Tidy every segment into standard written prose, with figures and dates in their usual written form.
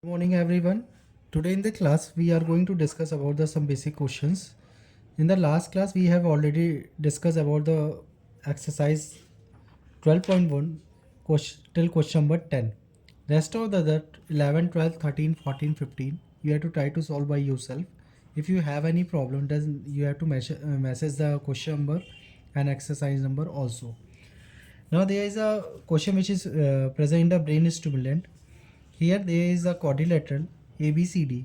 Good morning everyone. Today in the class we are going to discuss about some basic questions. In the last class we have already discussed about the exercise 12.1 till question number 10. Rest of the other 11, 12, 13, 14, 15 you have to try to solve by yourself. If you have any problem then you have to message the question number and exercise number also. Now there is a question which is present in the brain stimulant. Here there is a quadrilateral ABCD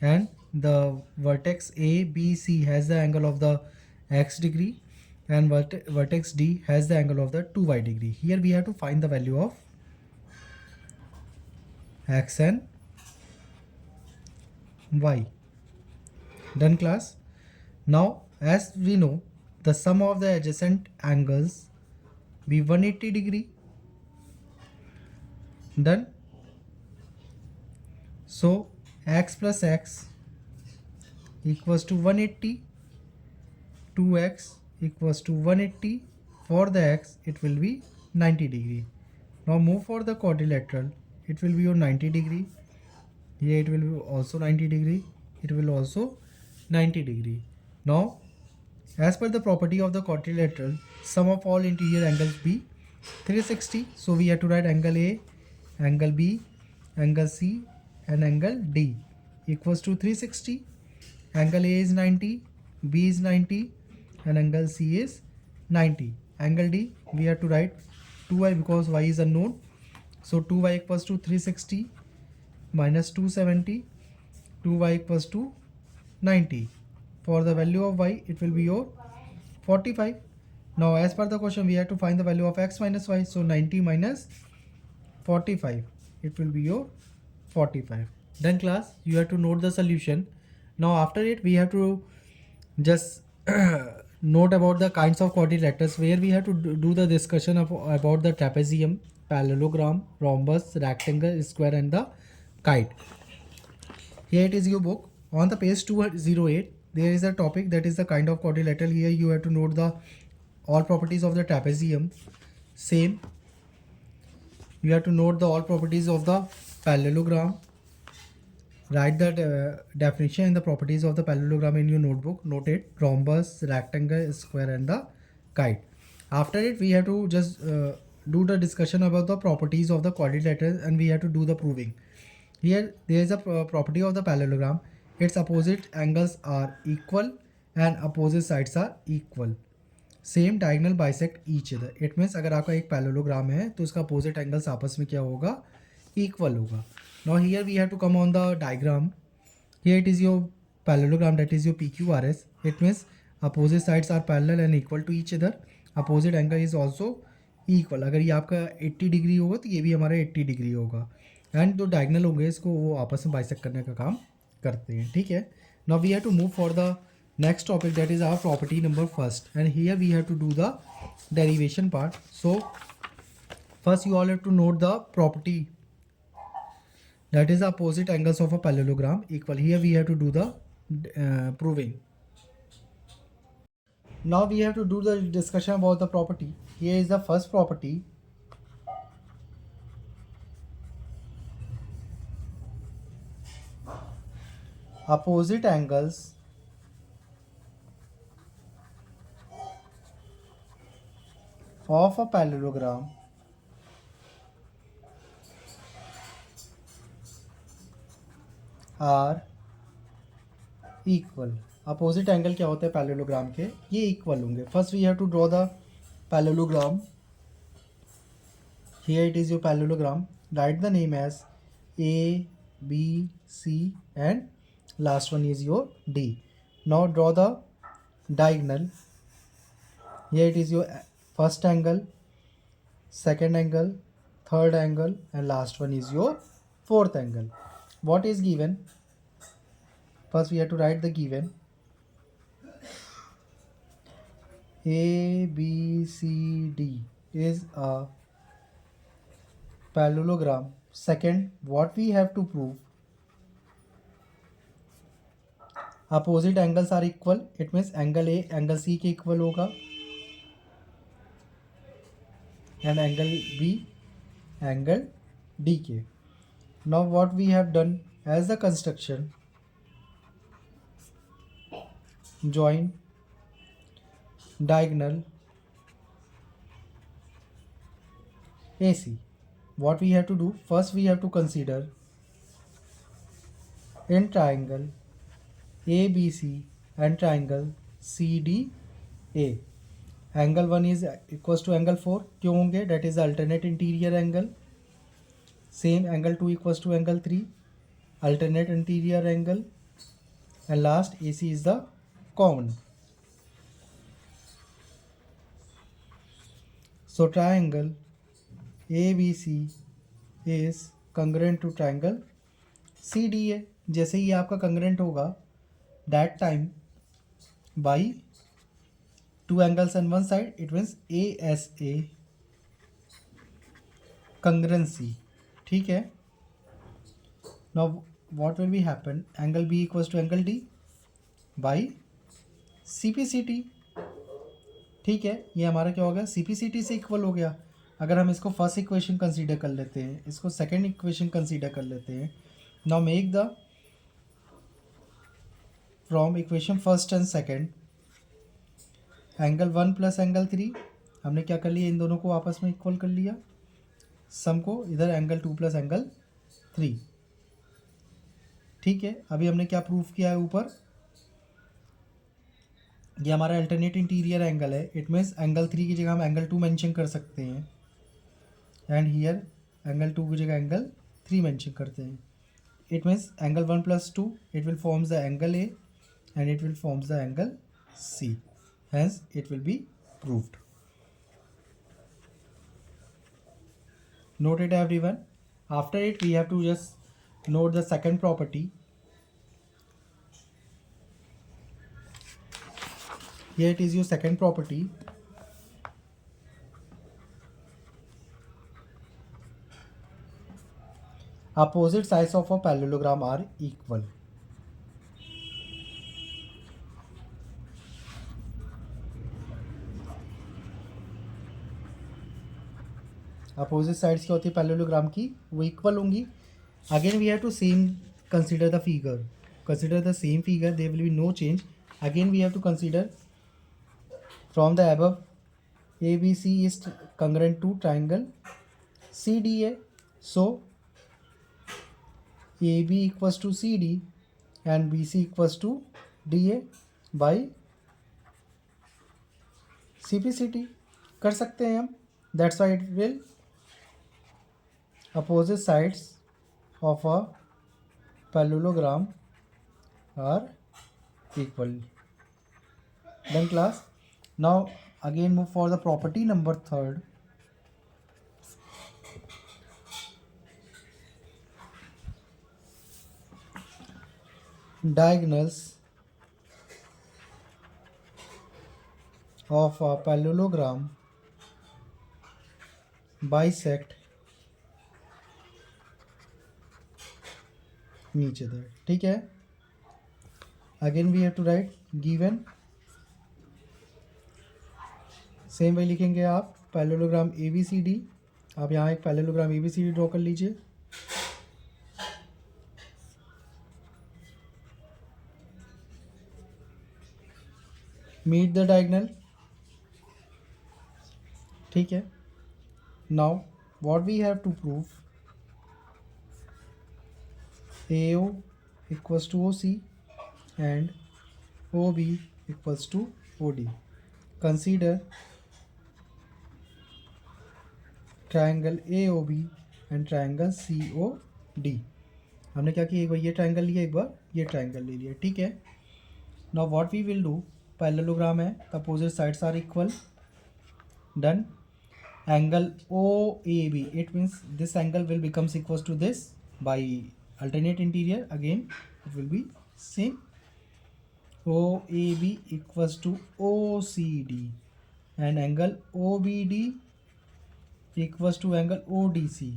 and the vertex ABC has the angle of the x degree and vertex D has the angle of the 2y degree. Here we have to find the value of x and y. Done class? Now as we know the sum of the adjacent angles be 180 degree. Done? So x plus x equals to 180, 2x equals to 180. For the x it will be 90 degree. Now move for the quadrilateral, it will be on 90 degree. Here it will be also 90 degree. It will also 90 degree. Now as per the property of the quadrilateral, sum of all interior angles be 360. So we have to write angle A, angle B, angle C and angle D equals to 360. Angle A is 90, B is 90 and angle C is 90. Angle D we have to write 2y because y is unknown. So 2y equals to 360 minus 270, 2y equals to 90. For the value of y it will be your 45. Now as per the question we have to find the value of x minus y. So 90 minus 45 it will be your 45. Then class you have to note the solution. Now after it we have to just note about the kinds of quadrilaterals where we have to do the discussion about the trapezium, parallelogram, rhombus, rectangle, square and the kite. Here it is your book. On the page 208 there is a topic that is the kind of quadrilateral. Here you have to note the all properties of the trapezium. Same you have to note the all properties of the parallelogram. Write the definition and the properties of the parallelogram in your notebook. Note it: rhombus, rectangle, square and the kite. After it we have to just do the discussion about the properties of the quadrilateral and we have to do the proving. Here there is a property of the parallelogram. Its opposite angles are equal and opposite sides are equal. Same diagonal bisect each other. It means अगर आपका एक parallelogram है तो उसका opposite angles आपस में क्या होगा, इक्वल होगा. Now here we have to come on the diagram. Here it is your parallelogram that is your PQRS. It means opposite sides are parallel and equal to each other. Opposite angle is also equal. अगर ये आपका 80 degree होगा तो ये भी हमारा 80 degree होगा. And जो डायगनल होंगे इसको वो आपस में बाइसेक्ट करने का काम करते हैं. ठीक है. Now we have to move for the next topic, that is our property number first, and here we have to do the derivation part. So first you all have to note the property that is opposite angles of a parallelogram equal. Here we have to do the proving. Now we have to do the discussion about the property. Here is the first property. Opposite angles of a parallelogram are equal. Opposite angle क्या होता है parallelogram के, ये equal होंगे. First we have to draw the parallelogram. Here it is your parallelogram. Write the name as ABC and last one is your D. Now draw the diagonal. Here it is your first angle, second angle, third angle and last one is your fourth angle. What is given? First we have to write the given. ABCD is a parallelogram. Second, what we have to prove? Opposite angles are equal. It means angle A angle C के equal होगा and angle B angle D के. Now what we have done as the construction, join diagonal AC. What we have to do, first we have to consider in triangle ABC and triangle CDA. Angle 1 is equals to angle 4. क्यों होंगे? That is the alternate interior angle. Same angle 2 equals to angle 3. Alternate interior angle. And last AC is the common. So triangle ABC is congruent to triangle CDA. जैसे ही आपका congruent होगा, that time by two angles on one side, it means ASA congruency. ठीक है. Now what will be happen? Angle B equals to angle D by CPCT. ठीक है, ये हमारा क्या हो गया? CPCT से इक्वल हो गया. अगर हम इसको फर्स्ट इक्वेशन कंसीडर कर लेते हैं, इसको सेकेंड इक्वेशन कंसीडर कर लेते हैं. Now make the from equation first and second angle 1 plus angle 3. हमने क्या कर लिया? इन दोनों को आपस में इक्वल कर लिया. सम को इधर एंगल 2 प्लस एंगल 3. ठीक है, अभी हमने क्या प्रूफ किया है ऊपर? ये हमारा अल्टरनेट इंटीरियर एंगल है. इट मीन्स एंगल 3 की जगह हम एंगल 2 मेंशन कर सकते हैं. एंड हियर एंगल 2 की जगह एंगल 3 मेंशन करते हैं. It means angle 1 plus 2 it will forms the angle A and it will forms the angle C. Hence it will be proved. Noted everyone. After it we have to just note the second property. Here it is your second property. Opposite sides of a parallelogram are equal. Opposite sides क्या होती है parallelogram की? वो equal होंगी. Again we have to same consider the figure. Consider the same figure, there will be no change. Again we have to consider from the above ABC is congruent to triangle CDA. So AB equals to CD and BC equals to DA by CPCT. कर सकते हैं हम. That's why it will opposite sides of a parallelogram are equal. Then class, now again move for the property number 3rd. Diagonals of a parallelogram bisect each other. ठीक है. Again we have to write given. Same वही लिखेंगे आप. Parallelogram ABCD. आप यहाँ एक parallelogram ABCD draw कर लीजिए. Meet the diagonal. ठीक है. Now what we have to prove? AO equals to OC and OB equals to OD. Consider triangle AOB and triangle COD. हमने क्या किया? एक बार ये ट्राइंगल लिया, एक बार ये ट्राइंगल ले लिया. ठीक है. Now what we will do? Parallelogram है, opposite sides are equal. Done. Angle OAB, it means this angle will becomes equals to this by alternate interior. Again it will be same. OAB equals to OCD and angle OBD equals to angle ODC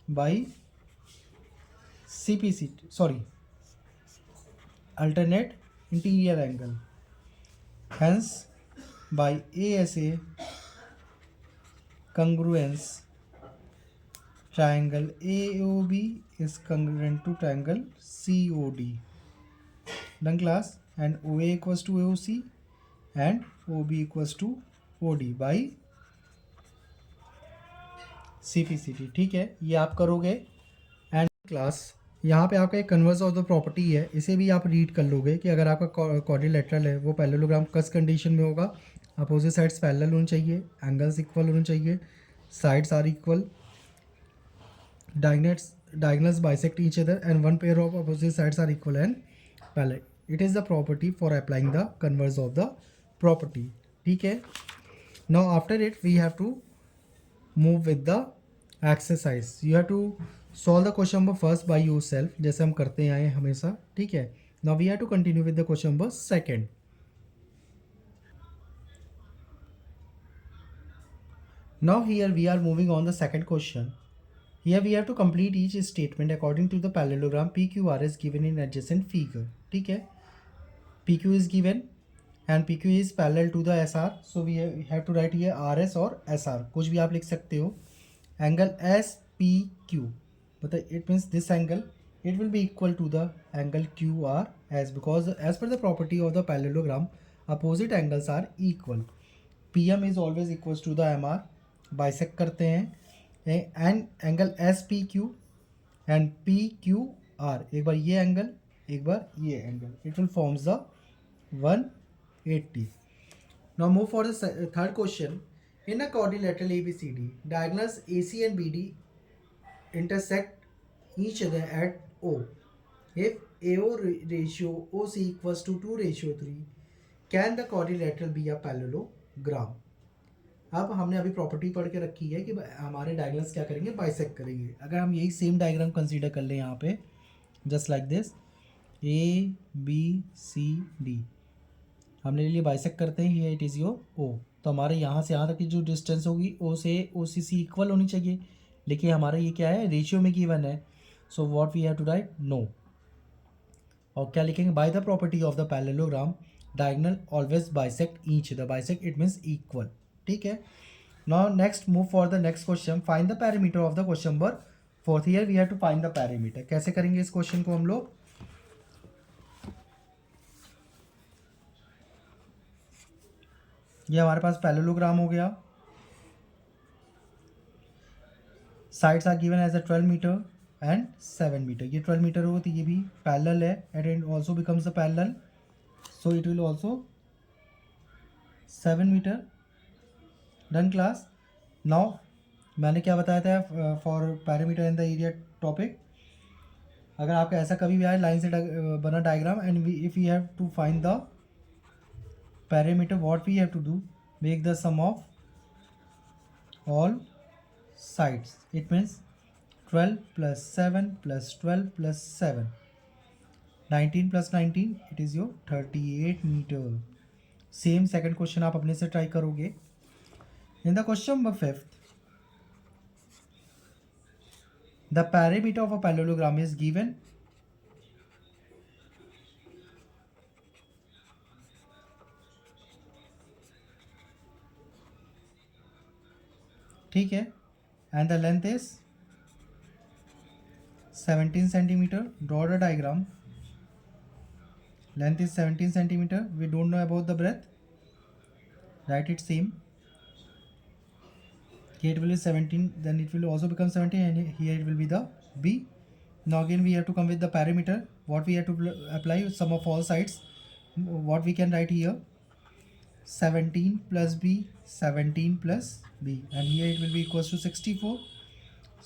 by CPCT, sorry, alternate interior angle. Hence by ASA congruence triangle AOB is congruent to triangle COD. Done class. And OA equals to AOC and OB equals to OD by CPCD. ठीक है, ये आप करोगे. And class यहाँ पे आपका एक converse of the property है, इसे भी आप रीड कर लोगे कि अगर आपका क्वाड्रिलेटरल है वो पैरेललोग्राम कस कंडीशन में होगा, अपोजिट साइड्स पैरेलल होनी चाहिए, एंगल्स इक्वल होने चाहिए, sides are equal, diagonals bisect each other, and one pair of opposite sides are equal and parallel. It is the property for applying the converse of the property. ठीक है. Now after it we have to move with the exercise. You have to solve the question number first by yourself, जैसे हम करते आए हैं हमेशा. ठीक है. Now we have to continue with the question number second. Now here we are moving on the second question. Here we have to complete each statement according to the parallelogram PQR is given in adjacent figure. ठीक है. PQ is given and PQ is parallel to the SR. So we have to write here RS और SR. कुछ भी आप लिख सकते हो. Angle SPQ. But it means this angle, it will be equal to the angle QRS because as per the property of the parallelogram, opposite angles are equal. PM is always equals to the MR. Bisect करते हैं. And angle S P Q and P Q R, एक बार ये angle एक बार ये angle, it will forms the 180. Now move for the third question. In a quadrilateral ABCD, diagonals AC and BD intersect each other at O. If AO ratio OC equals to 2:3, can the quadrilateral be a parallelogram? अब हमने अभी property पढ़ के रखी है कि हमारे diagonals क्या करेंगे, बाइसेक्ट करेंगे. अगर हम यही सेम डायग्राम कंसीडर कर लें यहाँ पे, जस्ट लाइक दिस ABCD, हमने ले लिए बाइसेक्ट करते हैं, ये इट इज़ योर O. तो हमारे यहाँ से यहाँ तक की जो डिस्टेंस होगी O से OCC इक्वल होनी चाहिए, लेकिन हमारा ये क्या है, रेशियो में गिवन है. So what we have to write, no. और क्या लिखेंगे, by the property of the parallelogram diagonal always bisect each other. Bisect it means equal. ठीक है. Now next move for the next question. Find the parameter of the question number fourth. Here we have to find the parameter. कैसे करेंगे इस question को हम लोग, ये हमारे पास पैरेललोग्राम हो गया. Sides are given as a 12 metre and 7 metre. ये 12 मीटर होगा तो ये भी पैरेलल है and it also becomes the parallel, so it will also 7 metre. Done class. Now मैंने क्या बताया था for parameter in the area topic, अगर आपका ऐसा कभी भी आए लाइन से बना diagram and if you have to find the parameter, what we have to do, make the sum of all sides. It means 12 + 7 + 12 + 7, 19 + 19, it is your 38 metre. Same second question आप अपने से ट्राई करोगे. In the question number 5th, the perimeter of a parallelogram is given. ठीक है. And the length is 17 centimeter. Draw the diagram. Length is 17 centimeter. We don't know about the breadth. Write it same. Here it will be 17, then it will also become 17, and here it will be the B. Now again we have to come with the parameter. What we have to apply, sum of all sides. What we can write here, 17 + B, 17 + B, and here it will be equals to 64.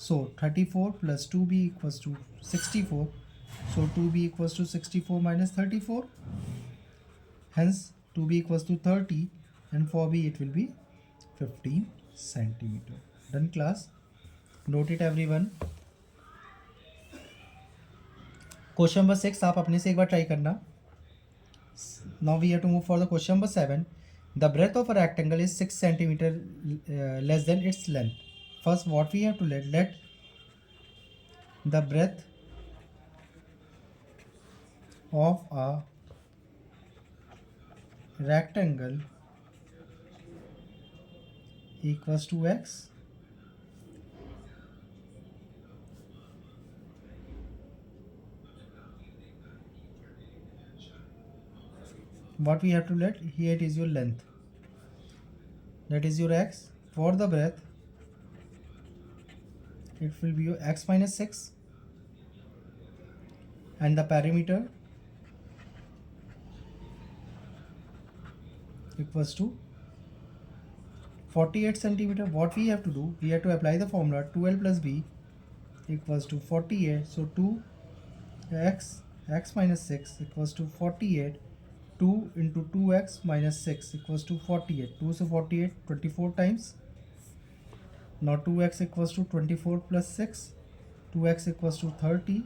So 34 + 2B equals to 64. So 2B equals to 64 minus 34. Hence 2B equals to 30, and for B it will be 15 centimeter. Done class. Note it everyone. Question number 6 आप अपने से एक बार try करना. Now we have to move for the question number 7. The breadth of a rectangle is 6 centimeter less than its length. First what we have to let the breadth of a rectangle equals to x what we have to let here, it is your length, that is your x. For the breadth it will be your x minus 6, and the perimeter equals to 48 centimeter. What we have to do, we have to apply the formula 2l plus b equals to 48. So 2x x minus 6 equals to 48. 2 into 2x minus 6 equals to 48. 2 से 48 24 times. Now 2x equals to 24 plus 6. 2x equals to 30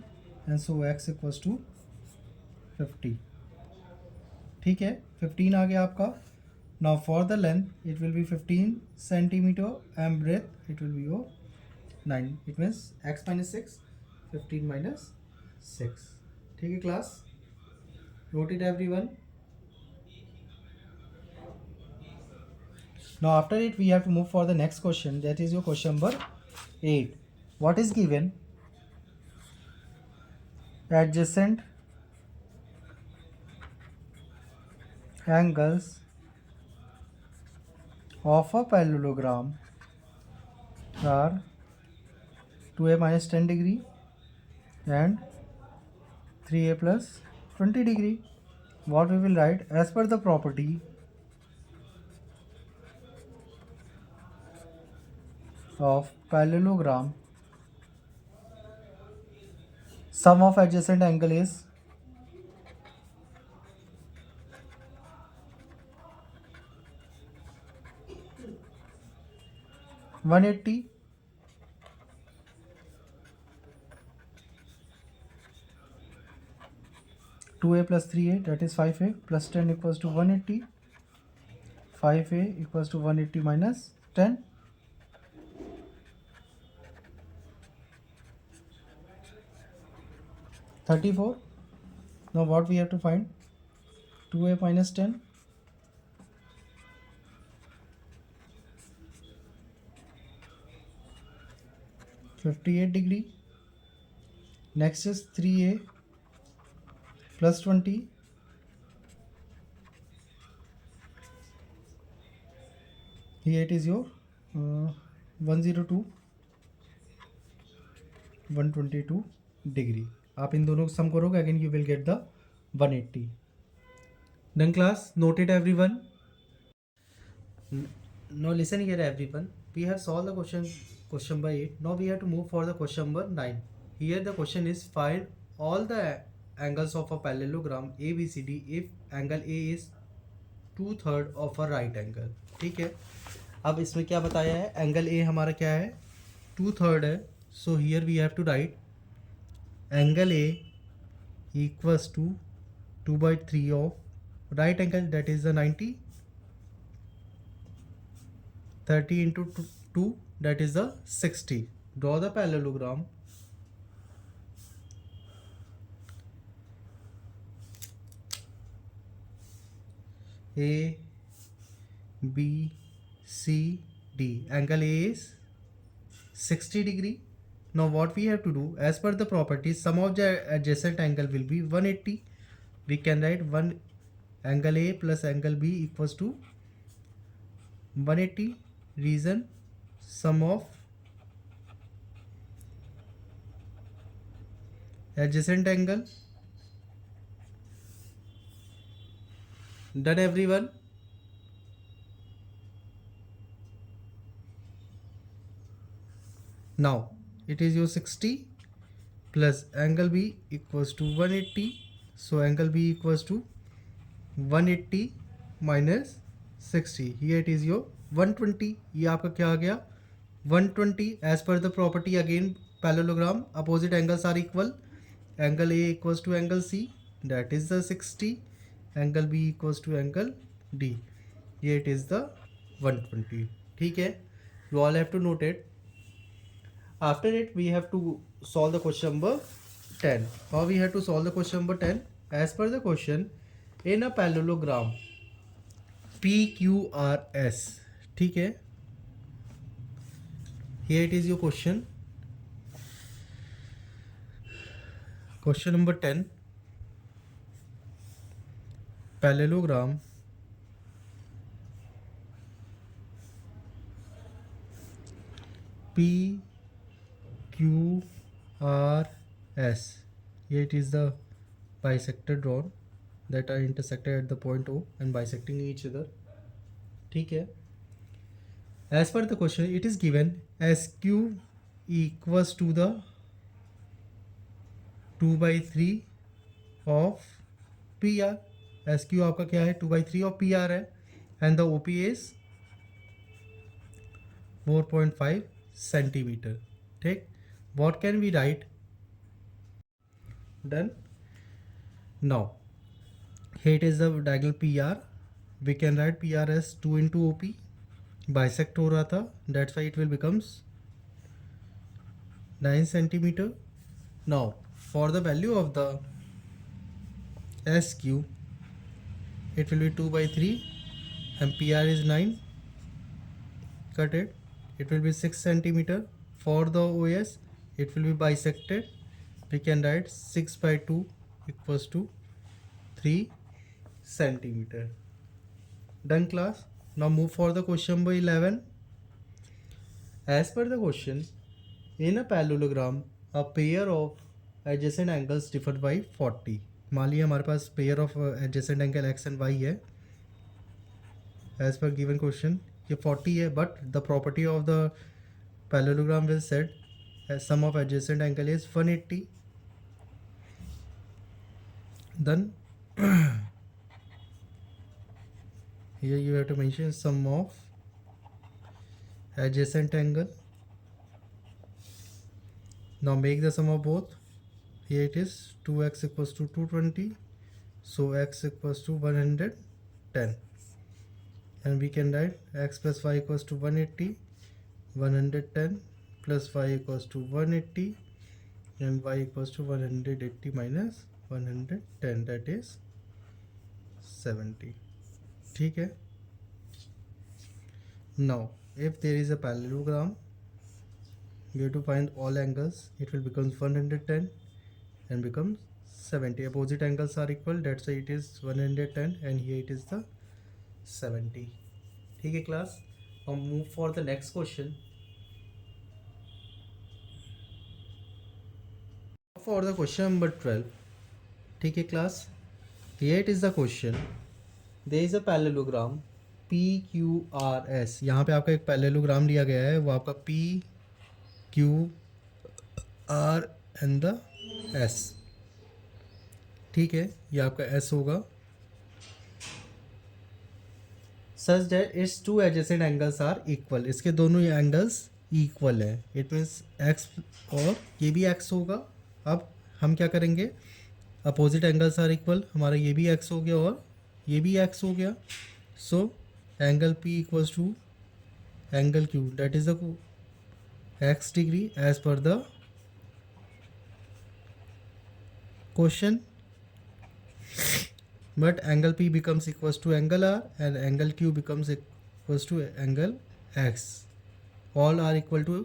and so x equals to 50. ठीक है, 15 आ गया आपका. Now for the length it will be 15 centimeter and breadth it will be 9. It means x minus 6, 15 minus 6. ठीक है class, note it everyone. Now after it we have to move for the next question, that is your question number 8. What is given? Adjacent angles of a parallelogram are 2a minus 10 degree and 3a plus 20 degree. What we will write, as per the property of parallelogram, sum of adjacent angle is 180. Two a plus 3a, that is 5a plus 10 equals to 180. 5a equals to 180 minus 10. 34. Now what we have to find? 2a minus 10. 58 degree. Next is 3a plus 20. Here it is your 102 122 degree. आप इन दोनों को सम करोगे, again you will get the 180. Done class, note it everyone. Now listen here everyone. We have solved the question number 8. Now we have to move for the question number 9. Here the question is, find all the angles of a parallelogram ABCD if angle A is 2/3 of a right angle. ठीक है, अब इसमें क्या बताया है, angle A हमारा क्या है, 2/3 है. So here we have to write angle A equals to 2/3 of right angle, that is the 90. 30 into 2, that is the 60. Draw the parallelogram. A, B, C, D. Angle A is 60 degree. Now what we have to do, as per the properties, sum of the adjacent angle will be 180. We can write angle A plus angle B equals to 180. Reason, sum of adjacent angle. Done everyone. Now it is your 60 plus angle B equals to 180. So angle B equals to 180 minus 60. Here it is your 120. ये आपका क्या आ गया, 120. As per the property again parallelogram, opposite angles are equal. Angle A equals to angle C, that is the 60. Angle B equals to angle D. Here it is the 120. ठीक है, you all have to note it. After it we have to solve the question number 10. How we have to solve the question number 10? As per the question, in a parallelogram PQRS, ठीक है, here it is your question. Question number 10. parallelogram P Q R S. Here it is the bisector drawn that are intersected at the point O and bisecting each other. ठीक है. As per the question, it is given SQ equals to the 2/3 of PR. SQ आपका क्या है? 2/3 of PR है and the OP is 4.5 centimeter. ठीक. What can we write? Done. Now here it is the diagonal PR. We can write PR as 2 into OP. Bisect हो रहा था, that's why it will becomes 9 centimeter. Now for the value of the SQ, it will be 2/3 and PR is 9. Cut it. It will be 6 centimeter. For the OS, it will be bisected. We can write 6/2 equals to 3 centimeter. Done, class. Now move for the question number 11. As per the question, in a parallelogram, a pair of adjacent angles differ by 40. मान लिया हमारे पास pair of adjacent angle X and Y है. As पर given question ये 40 है, but the property of the parallelogram will set some of adjacent angle is 180. Then here you have to mention sum of adjacent angle. Now make the sum of both. Here it is 2x equals to 220, so x equals to 110, and we can write x plus y equals to 180, 110 plus y equals to 180, and y equals to 180 minus 110, that is 70. ठीक है. Now if there is a parallelogram, you have to find all angles. It will become 110 and becomes 70. Opposite angles are equal, that's why it is 110 and here it is the 70. ठीक है class. Now move for the next question. For the question number 12. ठीक है class. Here it is the question. There is a parallelogram PQRS. यहाँ पे आपका एक parallelogram लिया गया है, वो आपका PQR एंड द S. ठीक है, ये आपका S होगा. Such that its two adjacent angles are equal. इसके दोनों एंगल्स इक्वल है. इट मीन्स X और ये भी X होगा. अब हम क्या करेंगे? Opposite angles are equal. हमारा ये भी X हो गया और ये भी X हो गया. So angle P equals to angle Q, that is the x degree as per the question, but angle P becomes equals to angle R and angle Q becomes equals to angle X. All are equal to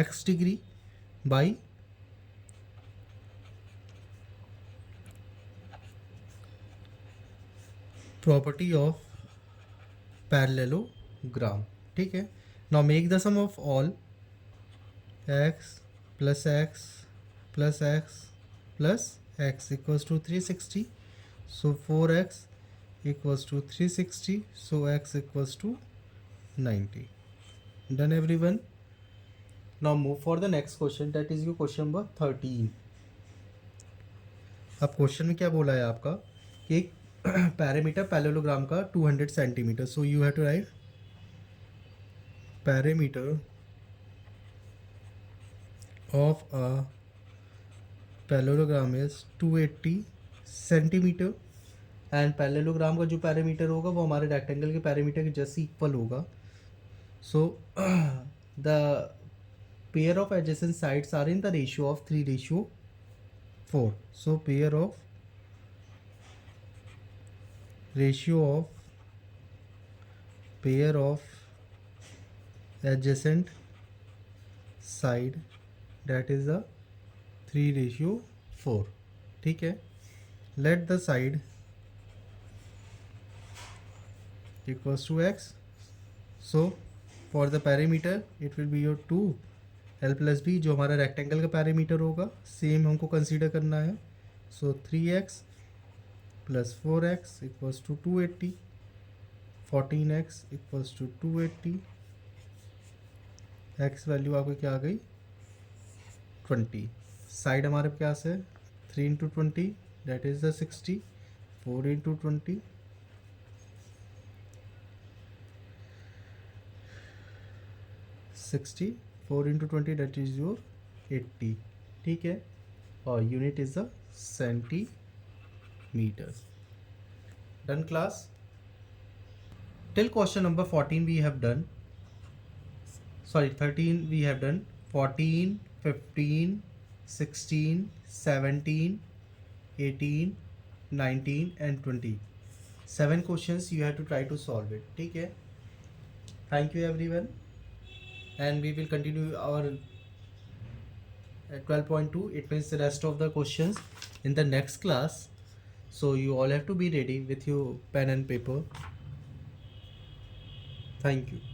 x degree by property of parallelogram. ठीक है. Now make the sum of all x plus x plus x plus x equals to 360. So 4x equals to 360. So x equals to 90. Done, everyone. Now move for the next question, that is your question number 13. अब question में क्या बोला है आपका कि एक parameter parallelogram का 200 centimetre. So you have to write parameter of a parallelogram is 280 centimetre and parallelogram का जो पैरामीटर होगा वो हमारे रेक्टेंगल के पैरामीटर के जैसे इक्वल होगा. So the pair of adjacent sides are in the ratio of 3:4. So pair of ratio of pair of adjacent side, that is the 3:4. ठीक है. Let the side equals to x. So for the perimeter it will be your 2 l plus b, जो हमारा rectangle का parameter होगा same हमको consider करना है. So 3x plus 4x equals to 280. 14x equals to 280. x value आपकी क्या आ गई 20. साइड हमारे पास है 3 into 20 that is the 60. 4 into 20 60. 4 into 20 that is your 80. ठीक है, और unit is the centimetre. Done class. Till question number 14 we have done, sorry 13 we have done. 14, 15, 16, 17, 18, 19 and 20. 7 questions you have to try to solve it. ठीक है, thank you everyone, and we will continue our 12.2. it means the rest of the questions in the next class. So you all have to be ready with your pen and paper. Thank you.